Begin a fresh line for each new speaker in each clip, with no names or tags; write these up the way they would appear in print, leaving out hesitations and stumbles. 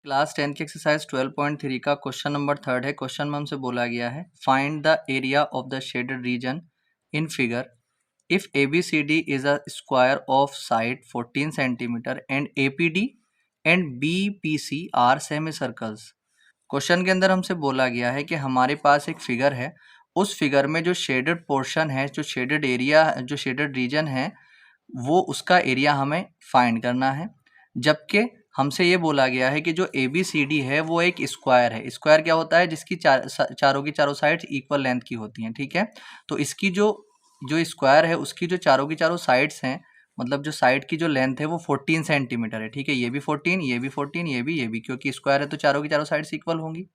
Class 10 की exercise 12.3 का question number 3 है। क्वेश्चन में हमसे बोला गया है find the area of the shaded region in figure if ABCD is a square of side 14 centimetre and APD and BPC are semi circles. Question के अंदर हमसे बोला गया है कि हमारे पास एक फिगर है, उस फिगर में जो शेडेड पोर्शन है, जो शेडेड एरिया, जो शेडेड रीजन है, वो उसका एरिया हमें फाइंड करना है। जबकि हमसे ये बोला गया है कि जो ABCD है वो एक स्क्वायर है। स्क्वायर क्या होता है? जिसकी चारों की चारों साइड्स इक्वल लेंथ की होती हैं, ठीक है। तो इसकी जो जो स्क्वायर है उसकी जो चारों की चारों साइड्स हैं, मतलब जो साइड की जो लेंथ है वो 14 सेंटीमीटर है, ठीक है। ये भी 14, ये भी 14, ये भी, क्योंकि स्क्वायर है तो चारों की चारों साइड्स इक्वल होंगी।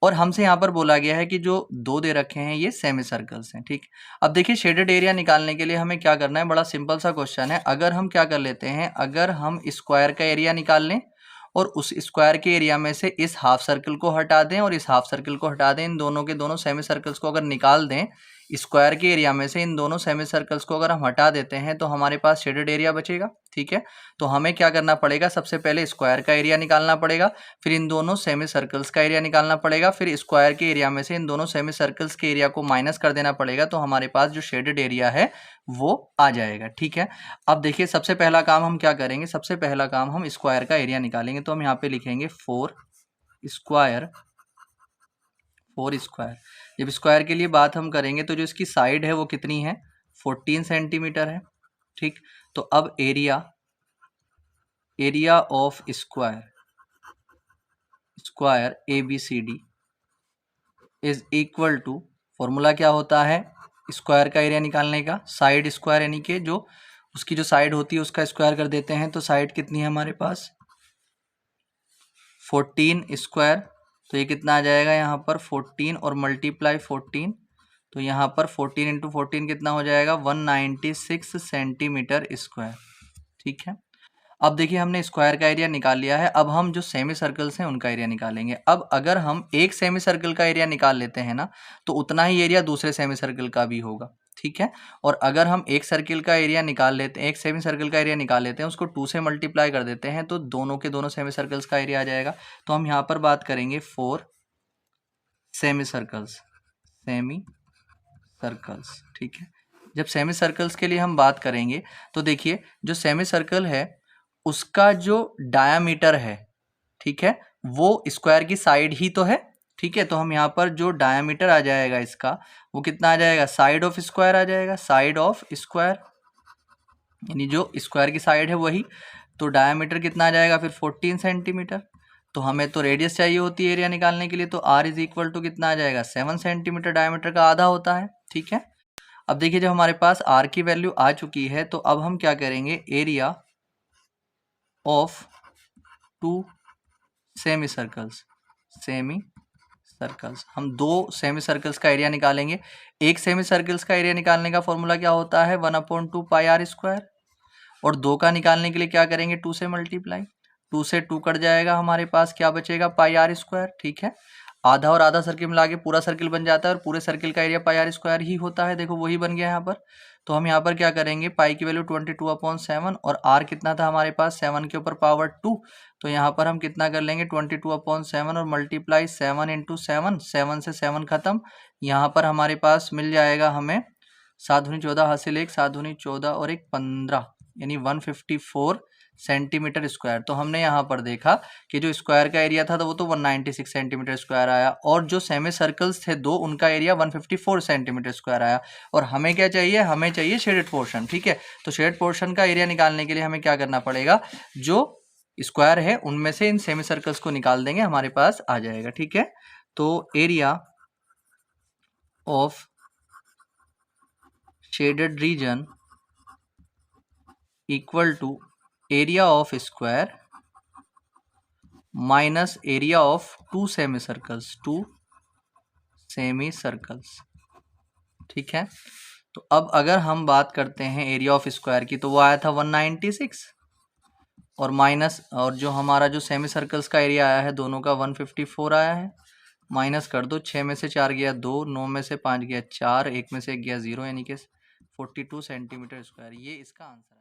और हमसे यहाँ पर बोला गया है कि जो दो दे रखे हैं ये सेमी सर्कल्स हैं, ठीक। अब देखिए शेडेड एरिया निकालने के लिए हमें क्या करना है, बड़ा सिंपल सा क्वेश्चन है। अगर हम क्या कर लेते हैं, अगर हम स्क्वायर का एरिया निकाल लें और उस स्क्वायर के एरिया में से इस हाफ सर्कल को हटा दें और इस हाफ सर्कल को हटा दें, इन दोनों के दोनों सेमी सर्कल्स को अगर निकाल दें, स्क्वायर के एरिया में से इन दोनों सेमी सर्कल्स को अगर हम हटा देते हैं तो हमारे पास शेडेड एरिया बचेगा, ठीक है। तो हमें क्या करना पड़ेगा, सबसे पहले स्क्वायर का एरिया निकालना पड़ेगा, फिर इन दोनों सेमी सर्कल्स का एरिया निकालना पड़ेगा, फिर स्क्वायर के एरिया में से इन दोनों सेमी सर्कल्स के एरिया को माइनस कर देना पड़ेगा, तो हमारे पास जो शेडेड एरिया है वो आ जाएगा, ठीक है। अब देखिए सबसे पहला काम हम क्या करेंगे, सबसे पहला काम हम स्क्वायर का एरिया निकालेंगे। तो हम यहाँ पे लिखेंगे 4 स्क्वायर। जब स्क्वायर के लिए बात हम करेंगे तो जो इसकी साइड है वो कितनी है, 14 सेंटीमीटर है, ठीक। तो अब area of square ABCD is equal to, formula क्या होता है स्क्वायर का एरिया निकालने का, साइड स्क्वायर, यानी कि जो उसकी जो साइड होती है उसका स्क्वायर कर देते हैं। तो साइड कितनी है हमारे पास, 14 स्क्वायर। तो ये कितना आ जाएगा यहाँ पर 14 और मल्टीप्लाई 14, तो यहाँ पर 14 इंटू 14 कितना हो जाएगा 196 सेंटीमीटर स्क्वायर, ठीक है। अब देखिए हमने स्क्वायर का एरिया निकाल लिया है, अब हम जो सेमी सर्कल्स हैं उनका एरिया निकालेंगे। अब अगर हम एक सेमी सर्कल का एरिया निकाल लेते हैं ना, तो उतना ही एरिया दूसरे सेमी सर्कल का भी होगा, ठीक है। और अगर हम एक सर्कल का एरिया निकाल लेते हैं, एक सेमी सर्कल का एरिया निकाल लेते हैं, उसको 2 से मल्टीप्लाई कर देते हैं, तो दोनों के दोनों सेमी सर्कल्स का एरिया आ जाएगा। तो हम यहाँ पर बात करेंगे 4 सेमी सर्कल्स, ठीक है। जब सेमी सर्कल्स के लिए हम बात करेंगे तो देखिए जो सेमी सर्कल है उसका जो डायामीटर है, ठीक है, वो स्क्वायर की साइड ही तो है, ठीक है। तो हम यहाँ पर जो डायामीटर आ जाएगा इसका वो कितना आ जाएगा, साइड ऑफ स्क्वायर आ जाएगा, साइड ऑफ स्क्वायर, यानी जो स्क्वायर की साइड है वही। तो डायामीटर कितना आ जाएगा फिर 14 सेंटीमीटर। तो हमें तो रेडियस चाहिए होती है एरिया निकालने के लिए, तो R इज इक्वल टू कितना आ जाएगा 7 सेंटीमीटर, डायमीटर का आधा होता है, ठीक है। अब देखिए जब हमारे पास R की वैल्यू आ चुकी है तो अब हम क्या करेंगे, एरिया ऑफ 2 सेमी सर्कल्स, हम 2 सेमी सर्कल्स का एरिया निकालेंगे। एक सेमी सर्कल्स का एरिया निकालने का फॉर्मूला क्या होता है 1/2 पाई R स्क्वायर, और 2 का निकालने के लिए क्या करेंगे 2 से मल्टीप्लाई, 2 से 2 कट जाएगा, हमारे पास क्या बचेगा पाई R स्क्वायर, ठीक है। आधा और आधा सर्किल मिला के पूरा सर्किल बन जाता है और पूरे सर्किल का एरिया पाई R स्क्वायर ही होता है, देखो वही बन गया यहाँ पर। तो हम यहाँ पर क्या करेंगे, पाई की वैल्यू 22/7 और R कितना था हमारे पास 7 के ऊपर पावर 2, तो यहाँ पर हम कितना कर लेंगे 22/7 और मल्टीप्लाई 7 इंटू 7, 7 से 7 खत्म, यहाँ पर हमारे पास मिल जाएगा हमें 7 दूनी 14 हासिल 1, 7 दूनी 14 और 1 15, यानी 154 सेंटीमीटर स्क्वायर। तो हमने यहाँ पर देखा कि जो स्क्वायर का एरिया था तो वो तो 196 सेंटीमीटर स्क्वायर आया, और जो सेमी सर्कल्स थे 2 उनका एरिया 154 सेंटीमीटर स्क्वायर आया। और हमें क्या चाहिए, हमें चाहिए शेडेड पोर्शन, ठीक है। तो शेडेड पोर्शन का एरिया निकालने के लिए हमें क्या करना पड़ेगा, जो स्क्वायर है उनमें से इन सेमी सर्कल्स को निकाल देंगे, हमारे पास आ जाएगा, ठीक है। तो area of shaded region equal to area of square minus area of 2 semi circles, ठीक है। तो अब अगर हम बात करते हैं एरिया ऑफ स्क्वायर की, तो वो आया था 196, और माइनस, और जो हमारा जो सेमी सर्कल्स का एरिया आया है दोनों का 154 आया है, माइनस कर दो, 6 में से 4 गया 2, 9 में से 5 गया 4, 1 में से 1 गया 0, यानी कि 42 सेंटीमीटर स्क्वायर, ये इसका आंसर है।